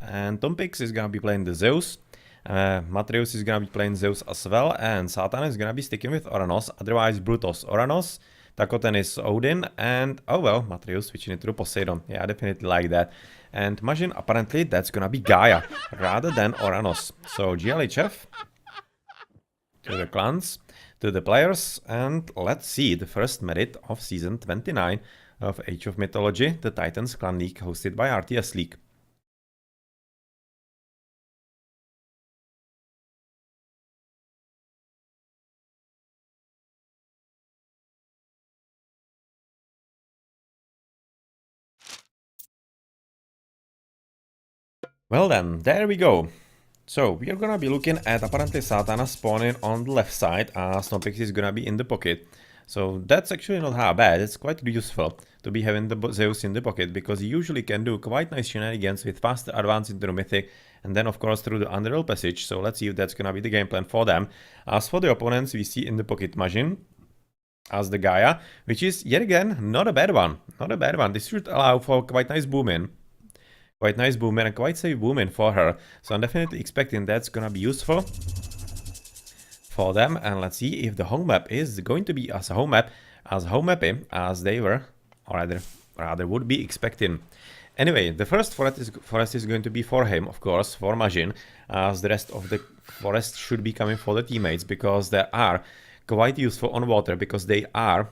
and Tompix is gonna be playing the Zeus. Matreus is gonna be playing Zeus as well, and Satan is gonna be sticking with Oranos, otherwise Brutos Oranos, Takoten is Odin, and oh well, Matreus switching it to Poseidon. Yeah, I definitely like that. And Majin, apparently that's gonna be Gaia rather than Oranos. So GLHF to the clans, to the players, and let's see the first merit of season 29 of Age of Mythology, the Titans Clan League hosted by RTS League. Well then, there we go. So we are gonna be looking at apparently Satana spawning on the left side as Snoopix is gonna be in the pocket. So that's actually not how bad, it's quite useful to be having the Zeus in the pocket because he usually can do quite nice shenanigans with faster advance into the Mythic and then of course through the Underworld passage. So let's see if that's gonna be the game plan for them. As for the opponents, we see in the pocket Majin as the Gaia, which is yet again not a bad one. Not a bad one. This should allow for quite nice boom-in. Quite nice boom-in and quite safe boom-in for her. So I'm definitely expecting that's gonna be useful for them. And let's see if the home map is going to be as home mappy as they were, or rather would be expecting. Anyway, the first forest is going to be for him, of course, for Majin, as the rest of the forest should be coming for the teammates because they are quite useful on water because they are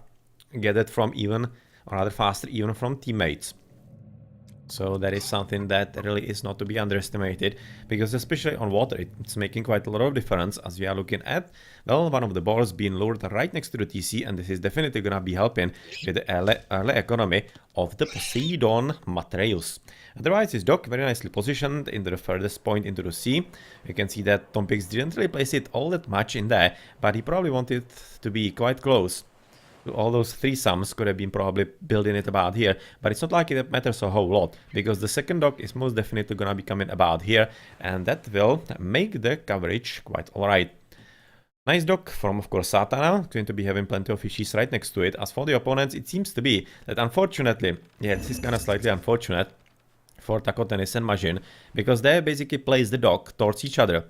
gathered from even, or rather faster even from teammates. So that is something that really is not to be underestimated, because especially on water it's making quite a lot of difference as we are looking at, well, one of the balls being lured right next to the TC, and this is definitely gonna be helping with the early economy of the Poseidon Matreus. Otherwise, his dock very nicely positioned into the furthest point into the sea. You can see that Tompix didn't really place it all that much in there, but he probably wanted to be quite close. All those three sums could have been probably building it about here, but it's not like it matters a whole lot, because the second dock is most definitely gonna be coming about here, and that will make the coverage quite alright. Nice dock from, of course, Satana, going to be having plenty of fishies right next to it. As for the opponents, it seems to be that unfortunately, yeah, this is kind of slightly unfortunate for Takotenis and Majin, because they basically place the dock towards each other.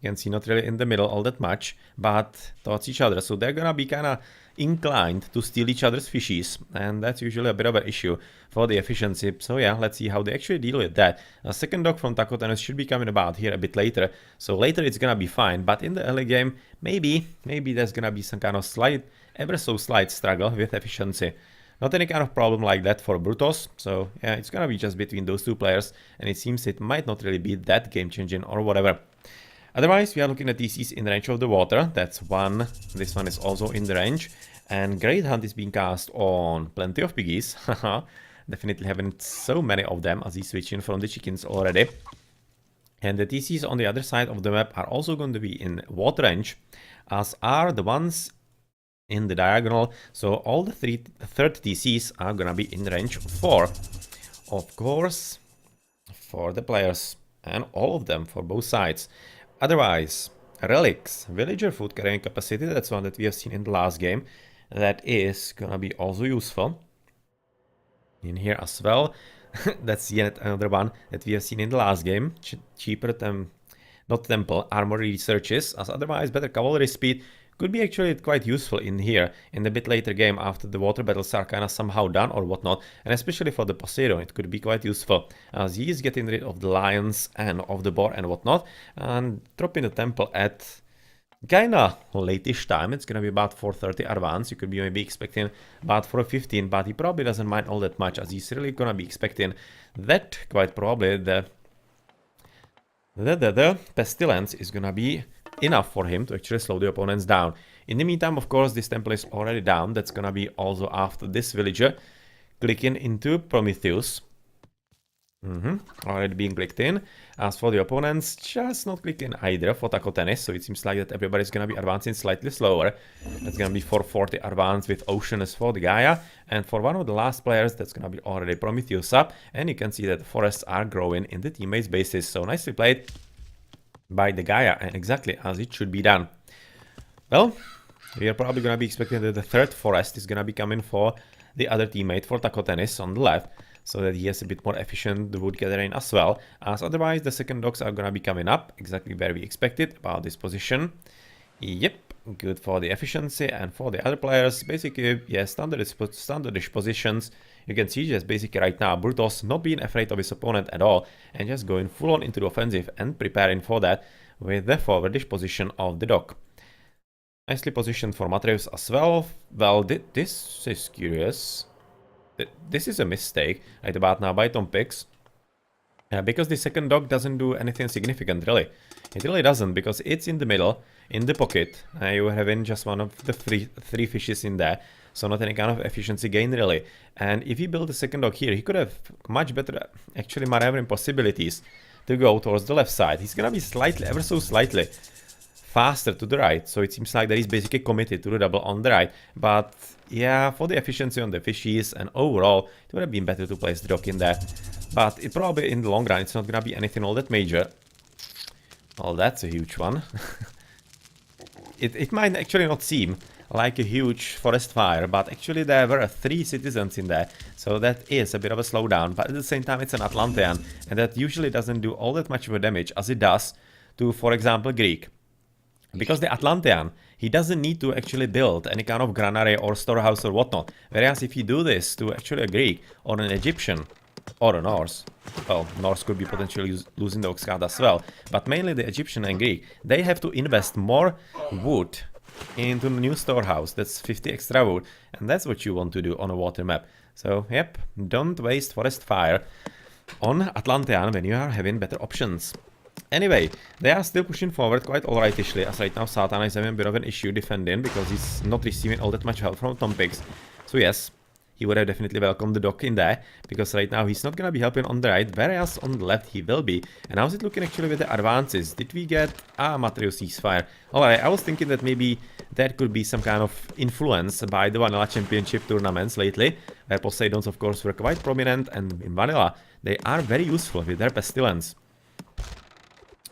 You can see not really in the middle all that much, but towards each other, so they're gonna be kind of inclined to steal each other's fishies, and that's usually a bit of an issue for the efficiency. So yeah, let's see how they actually deal with that. A second dock from Takotenis should be coming about here a bit later, so later it's gonna be fine, but in the early game, maybe there's gonna be some kind of slight, ever so slight struggle with efficiency. Not any kind of problem like that for Brutos, so yeah, it's gonna be just between those two players, and it seems it might not really be that game-changing or whatever. Otherwise, we are looking at DCs in range of the water. That's one. This one is also in the range. And Great Hunt is being cast on plenty of piggies. Definitely having so many of them as he's switching from the chickens already. And the TCs on the other side of the map are also going to be in water range, as are the ones in the diagonal. So all the third TCs are gonna be in range 4. Of course, for the players, and all of them for both sides. Otherwise, relics, villager food carrying capacity, that's one that we have seen in the last game. That is gonna be also useful in here as well. That's yet another one that we have seen in the last game. Cheaper than, not temple, armory researches, as otherwise better cavalry speed could be actually quite useful in here in the bit later game after the water battles are kind of somehow done or whatnot, and especially for the Poseidon it could be quite useful as he is getting rid of the lions and of the boar and whatnot, and dropping the temple at kinda late-ish time. It's gonna be about 4:30 advance. You could be maybe expecting about 4:15, but he probably doesn't mind all that much as he's really gonna be expecting that quite probably the pestilence is gonna be enough for him to actually slow the opponents down. In the meantime, of course, this temple is already down. That's gonna be also after this villager clicking into Prometheus. Already being clicked in. As for the opponents, just not clicking either for Takotenis, so it seems like that everybody's gonna be advancing slightly slower. That's gonna be 440 advance with Oceanus for the Gaia, and for one of the last players, that's gonna be already Prometheus up, and you can see that the forests are growing in the teammates' bases, so nicely played by the Gaia, and exactly as it should be done. Well, we are probably gonna be expecting that the third forest is gonna be coming for the other teammate, for Takotenis on the left. so that he has a bit more efficient wood gathering as well, as otherwise the second docks are gonna be coming up exactly where we expected, about this position. Yep, good for the efficiency. And for the other players, basically, yeah, standardish positions. You can see just basically right now Brutus not being afraid of his opponent at all and just going full on into the offensive and preparing for that with the forwardish position of the dock. Nicely positioned for Matreus as well. Well, this is curious. This is a mistake right about now by Tom Pix. Because the second dock doesn't do anything significant, really. It really doesn't, because it's in the middle, in the pocket. You're having just one of the three fishes in there, so not any kind of efficiency gain, really. And if he built a second dock here, he could have much better, actually, maneuvering possibilities to go towards the left side. He's gonna be slightly, ever so slightly, faster to the right, so it seems like that he's basically committed to the double on the right. But yeah, for the efficiency on the fishes and overall, it would have been better to place the dock in there. But it probably in the long run, it's not gonna be anything all that major. Well, that's a huge one. It might actually not seem like a huge forest fire, but actually there were 3 citizens in there, so that is a bit of a slowdown. But at the same time, it's an Atlantean, and that usually doesn't do all that much of a damage as it does to, for example, Greek. Because the Atlantean, he doesn't need to actually build any kind of granary or storehouse or whatnot. Whereas if you do this to actually a Greek or an Egyptian or a Norse, well, Norse could be potentially losing the Oxcart as well, but mainly the Egyptian and Greek, they have to invest more wood into the new storehouse. That's 50 extra wood, and that's what you want to do on a water map. So, yep, don't waste forest fire on Atlantean when you are having better options. Anyway, they are still pushing forward quite alrightishly, as right now Satana is having a bit of an issue defending because he's not receiving all that much help from Tom Pix. So yes, he would have definitely welcomed the dock in there, because right now he's not gonna be helping on the right, whereas on the left he will be. And how's it looking actually with the advances? Did we get Matreus ceasefire? Alright, I was thinking that maybe that could be some kind of influence by the Vanilla Championship tournaments lately, where Poseidons of course were quite prominent, and in Vanilla they are very useful with their Pestilence.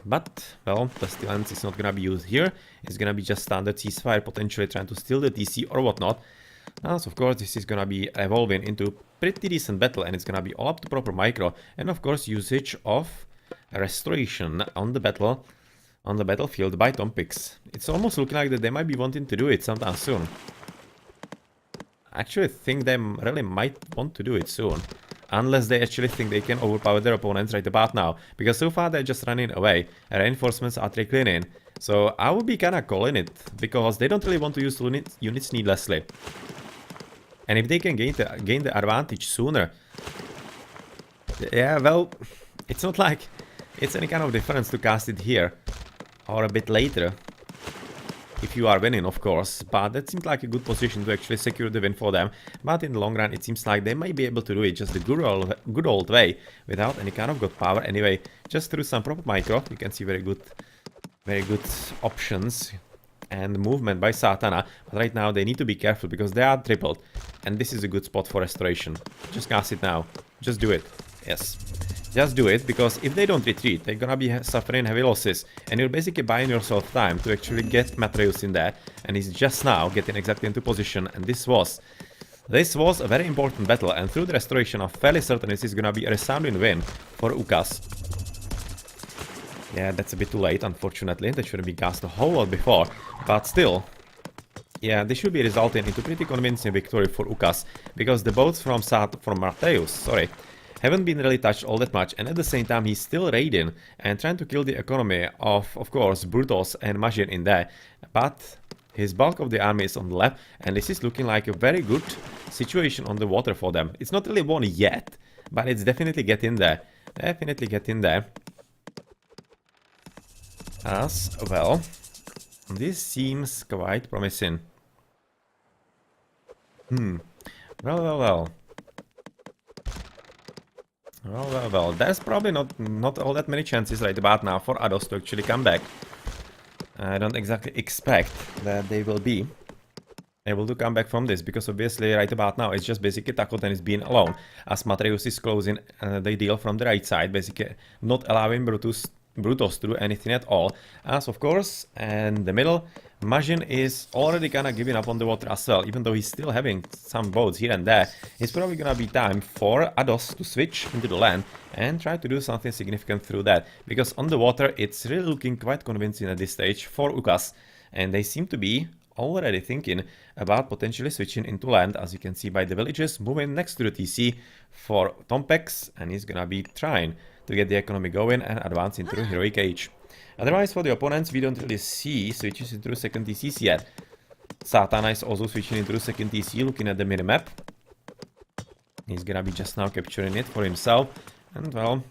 But, well, Pestilence is not gonna be used here. It's gonna be just standard ceasefire, potentially trying to steal the TC or whatnot. As of course, this is gonna be evolving into pretty decent battle, and it's gonna be all up to proper micro. And of course, usage of restoration on the battlefield by Tom Pix. It's almost looking like that they might be wanting to do it sometime soon. I actually think they really might want to do it soon. Unless they actually think they can overpower their opponents right about now. Because so far they're just running away. Reinforcements are trickling in. So I would be kinda calling it. Because they don't really want to use units needlessly. And if they can gain the advantage sooner. Yeah, well, it's not like it's any kind of difference to cast it here. Or a bit later. If you are winning, of course, but that seems like a good position to actually secure the win for them. But in the long run, it seems like they might be able to do it just the good old way, without any kind of god power. Anyway, just through some proper micro, you can see very good options and movement by Satana. But right now, they need to be careful because they are tripled, and this is a good spot for restoration. Just cast it now. Just do it. Yes. Just do it, because if they don't retreat, they're gonna be suffering heavy losses, and you're basically buying yourself time to actually get Matreus in there, and he's just now getting exactly into position, and this was a very important battle, and through the restoration, I'm fairly certain this is gonna be a resounding win for UCAS. Yeah, that's a bit too late, unfortunately. That should have been cast a whole lot before, but still. Yeah, this should be resulting into pretty convincing victory for UCAS, because the boats from Matreus, haven't been really touched all that much, and at the same time he's still raiding and trying to kill the economy of course, Brutus and Magin in there. But his bulk of the army is on the left, and this is looking like a very good situation on the water for them. It's not really won yet, but it's definitely getting there. Definitely getting there. As well, this seems quite promising. Well. Well, there's probably not all that many chances right about now for Ados to actually come back. I don't exactly expect that they will be able to come back from this, because obviously right about now it's just basically Takot and it's being alone, as Matreus is closing the deal from the right side, basically not allowing Brutus to do anything at all. As of course, in the middle, Majin is already kinda giving up on the water as well, even though he's still having some boats here and there. It's probably gonna be time for Ados to switch into the land and try to do something significant through that, because on the water it's really looking quite convincing at this stage for UCAS, and they seem to be already thinking about potentially switching into land, as you can see by the villages moving next to the TC for Tompex, and he's gonna be trying to get the economy going and advance into the heroic age. Otherwise, for the opponents, we don't really see switches into the second TCs yet. Satana is also switching into the second TC, looking at the minimap. He's gonna be just now capturing it for himself, and well,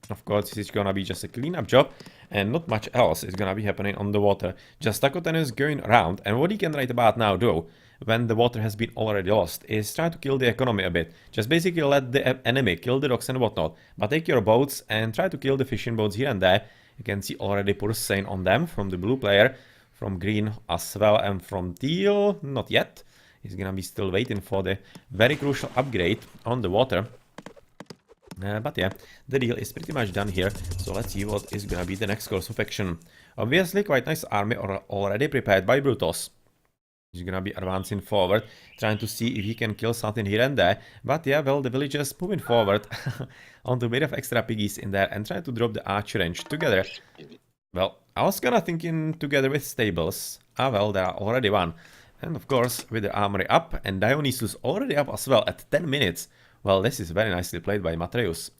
of course, this is gonna be just a cleanup job, and not much else is gonna be happening on the water. Just Takoten is going around, and what he can right about now, though, when the water has been already lost, is try to kill the economy a bit. Just basically let the enemy kill the docks and whatnot, but take your boats and try to kill the fishing boats here and there. You can see already Pursein on them from the blue player, from green as well, and from teal, not yet. He's gonna be still waiting for the very crucial upgrade on the water. But yeah, the deal is pretty much done here, so let's see what is gonna be the next course of action. Obviously, quite nice army already prepared by Brutus. He's gonna be advancing forward, trying to see if he can kill something here and there. But yeah, well, the villagers moving forward onto a bit of extra piggies in there and try to drop the archer range together. Well, I was kinda thinking together with stables. Ah well, there are already one. And of course, with the armory up and Dionysus already up as well at 10 minutes. Well, this is very nicely played by Matreus.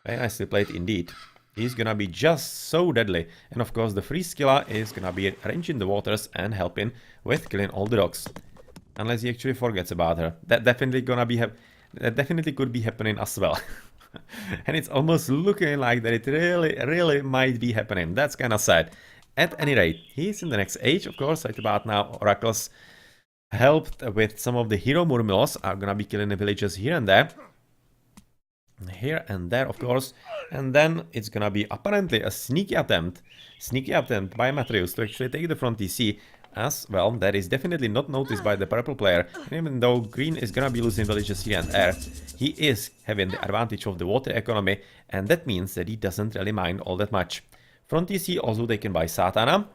Very nicely played indeed. He's gonna be just so deadly. And of course, the free skiller is gonna be arranging the waters and helping with killing all the dogs. Unless he actually forgets about her. That definitely could be happening as well. And it's almost looking like that it really might be happening. That's kinda sad. At any rate, he's in the next age, of course, right about now. Oracles, helped with some of the hero murmilos, are gonna be killing the villagers here and there. Here and there, of course, and then it's gonna be apparently a sneaky attempt by Matreus to actually take the front TC as well. That is definitely not noticed by the purple player, and even though green is gonna be losing villages here and there, he is having the advantage of the water economy, and that means that he doesn't really mind all that much. Front TC also taken by Satana,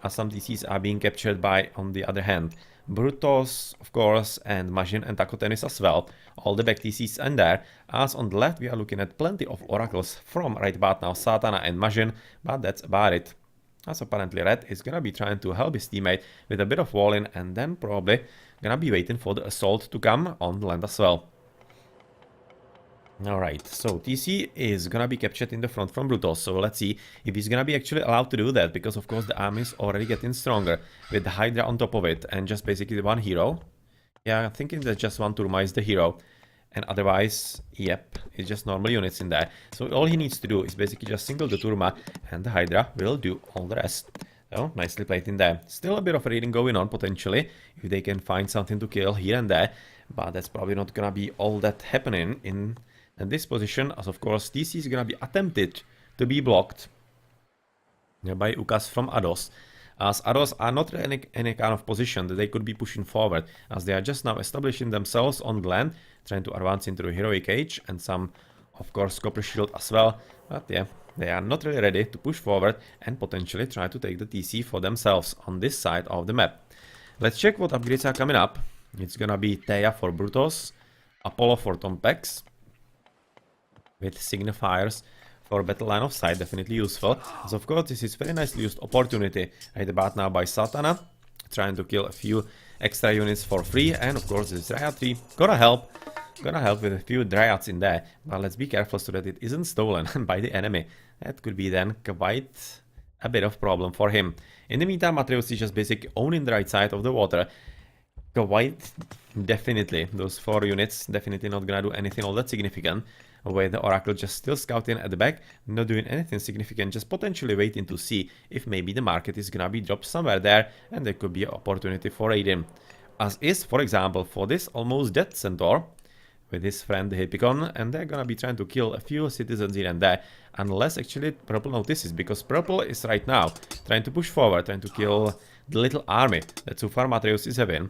as some TCs are being captured by, on the other hand, Brutos, of course, and Majin and Takotenis as well. All the back TCs in there. As on the left, we are looking at plenty of oracles from right about now Satana and Majin, but that's about it. As apparently Red is gonna be trying to help his teammate with a bit of walling, and then probably gonna be waiting for the assault to come on the land as well. Alright, so TC is gonna be captured in the front from Brutus, so let's see if he's gonna be actually allowed to do that, because of course the army is already getting stronger with the Hydra on top of it, and just basically one hero. Yeah, I'm thinking that just one Turma is the hero, and otherwise, yep, it's just normal units in there. So all he needs to do is basically just single the Turma, and the Hydra will do all the rest. So, nicely played in there. Still a bit of raiding going on, potentially, if they can find something to kill here and there, but that's probably not gonna be all that happening in this position, as of course TC is gonna be attempted to be blocked by UCAS from Ados, as Ados are not in any kind of position that they could be pushing forward, as they are just now establishing themselves on the land, trying to advance into the heroic age, and some, of course, copper shield as well, but yeah, they are not really ready to push forward and potentially try to take the TC for themselves on this side of the map. Let's check what upgrades are coming up. It's gonna be Thea for Brutos, Apollo for Tompex, with signifiers for battle line of sight, definitely useful. As of course, this is very nicely used opportunity right about now by Satana, trying to kill a few extra units for free, and of course this Dryad tree gonna help with a few Dryads in there, but let's be careful so that it isn't stolen by the enemy. That could be then quite a bit of problem for him. In the meantime, Matreus is just basically owning the right side of the water. Quite definitely, those 4 units definitely not gonna do anything all that significant, with the Oracle just still scouting at the back, not doing anything significant, just potentially waiting to see if maybe the market is gonna be dropped somewhere there, and there could be an opportunity for raiding. As is, for example, for this almost dead Centaur, with his friend the Hippicon, and they're gonna be trying to kill a few citizens here and there, unless actually Purple notices, because Purple is right now trying to push forward, trying to kill the little army that so far Matreus is having.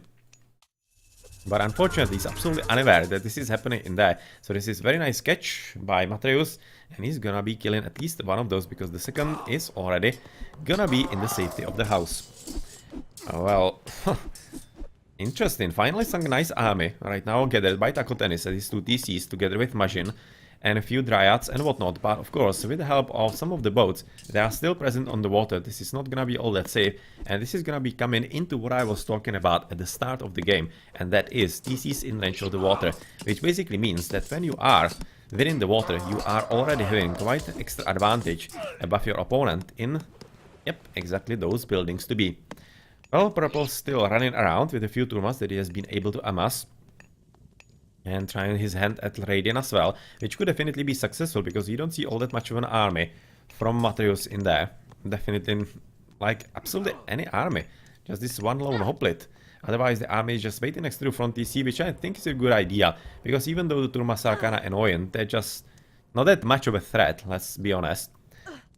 But unfortunately, he's absolutely unaware that this is happening in there. So this is very nice catch by Matreus, and he's gonna be killing at least one of those, because the second is already gonna be in the safety of the house. Oh, well, interesting. Finally, some nice army right now gathered by Takotenis and his two TCs together with Majin and a few Dryads and whatnot. But of course, with the help of some of the boats, they are still present on the water. This is not gonna be all that safe, and this is gonna be coming into what I was talking about at the start of the game, and that is TCs in range of the water, which basically means that when you are within the water, you are already having quite an extra advantage above your opponent in, yep, exactly those buildings to be. Well, Purple's still running around with a few turmas that he has been able to amass. And trying his hand at Radiant as well, which could definitely be successful because you don't see all that much of an army from Matreus in there. Definitely, like, absolutely any army. Just this one lone hoplite. Otherwise, the army is just waiting next to the front TC, which I think is a good idea. Because even though the turmas are kinda annoying, they're just not that much of a threat, let's be honest.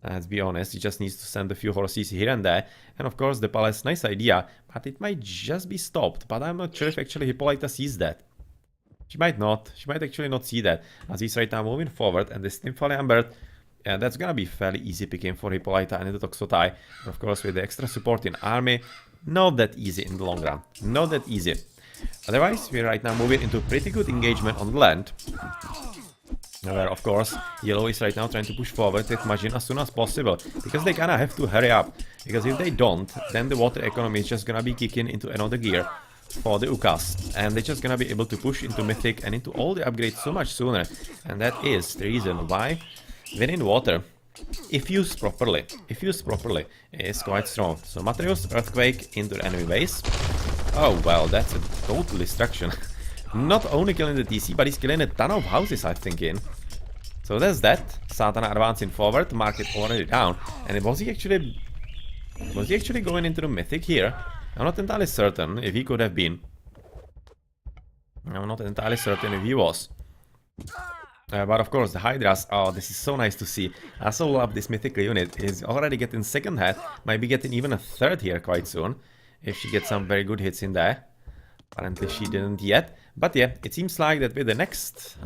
Let's be honest, he just needs to send a few horses here and there. And of course, the palace, nice idea, but it might just be stopped. But I'm not sure if actually Hippolyta sees that. She might not. She might actually not see that, as he's right now moving forward, and this Nymphali Amber, yeah, that's gonna be fairly easy picking for Hippolyta and the Toxotai. But of course, with the extra support in army, not that easy in the long run. Not that easy. Otherwise, we're right now moving into pretty good engagement on the land. Where, of course, Yellow is right now trying to push forward with Majin as soon as possible, because they kinda have to hurry up. Because if they don't, then the water economy is just gonna be kicking into another gear for the UCAs, and they're just gonna be able to push into Mythic and into all the upgrades so much sooner. And that is the reason why winning water, if used properly, is quite strong. So Matreus Earthquake into the enemy base. Oh well, that's a total destruction. Not only killing the TC, but he's killing a ton of houses, I'm thinking. So there's that. Satana advancing forward, market already down. And was he actually going into the Mythic here? I'm not entirely certain if he could have been. I'm not entirely certain if he was. But of course, the Hydras, oh, this is so nice to see. I so love this mythical unit. Is already getting second head, might be getting even a third here quite soon. If she gets some very good hits in there. Apparently she didn't yet. But yeah, it seems like that with the next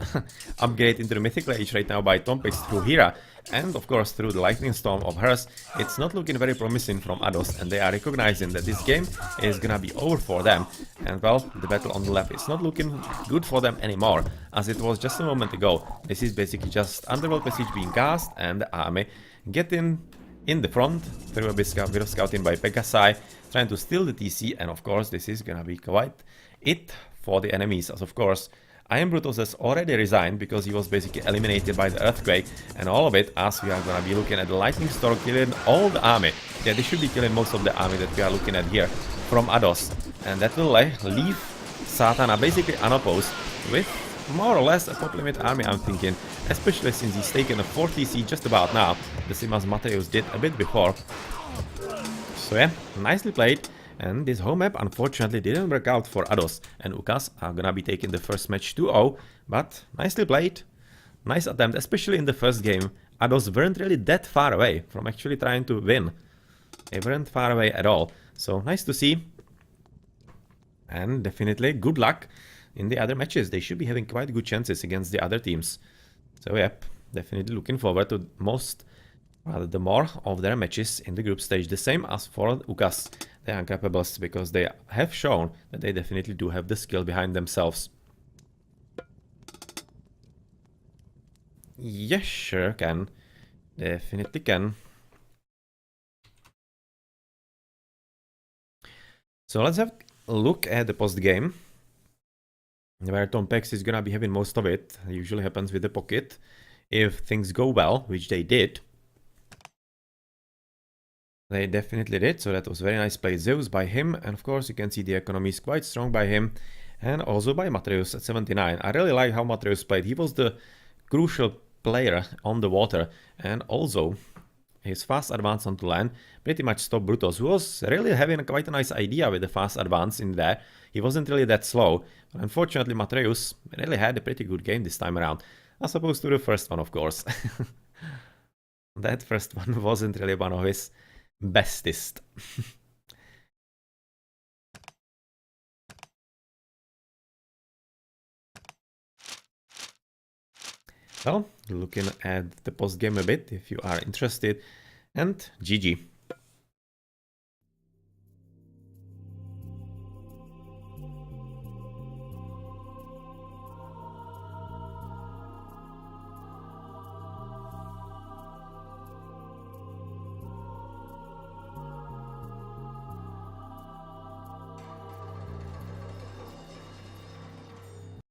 upgrade into the Mythical Age right now by Tompix through Hera, and of course through the Lightning Storm of hers, it's not looking very promising from Ados, and they are recognizing that this game is gonna be over for them. And well, the battle on the left is not looking good for them anymore, as it was just a moment ago. This is basically just Underworld Passage being cast, and the army getting in the front through a bit of scouting by Pegasi, trying to steal the TC, and of course this is gonna be quite it for the enemies, as of course Iron Brutus has already resigned because he was basically eliminated by the Earthquake, and all of it as we are gonna be looking at the Lightning Storm killing all the army. Yeah, they should be killing most of the army that we are looking at here from Ados, and that will leave Satana basically unopposed with more or less a top limit army, I'm thinking, especially since he's taken a 4 TC just about now, the same as Mateus did a bit before. So yeah, nicely played. And this home map unfortunately didn't work out for Ados, and UCAs are gonna be taking the first match 2-0, but nicely played. Nice attempt, especially in the first game. Ados weren't really that far away from actually trying to win. They weren't far away at all, so nice to see. And definitely good luck in the other matches. They should be having quite good chances against the other teams. So yep, definitely looking forward to the more of their matches in the group stage. The same as for UCAs. They are Uncapables, because they have shown that they definitely do have the skill behind themselves. Yes, sure can. Definitely can. So let's have a look at the post game, where Tompex is gonna be having most of it. It usually happens with the pocket. If things go well, which they did. They definitely did, so that was very nice play Zeus by him, and of course you can see the economy is quite strong by him, and also by Matreus at 79. I really like how Matreus played. He was the crucial player on the water, and also his fast advance onto land pretty much stopped Brutus, who was really having quite a nice idea with the fast advance in there. He wasn't really that slow. Unfortunately, Matreus really had a pretty good game this time around, as opposed to the first one, of course. That first one wasn't really one of his bestest. Well, looking at the post game a bit if you are interested, and GG.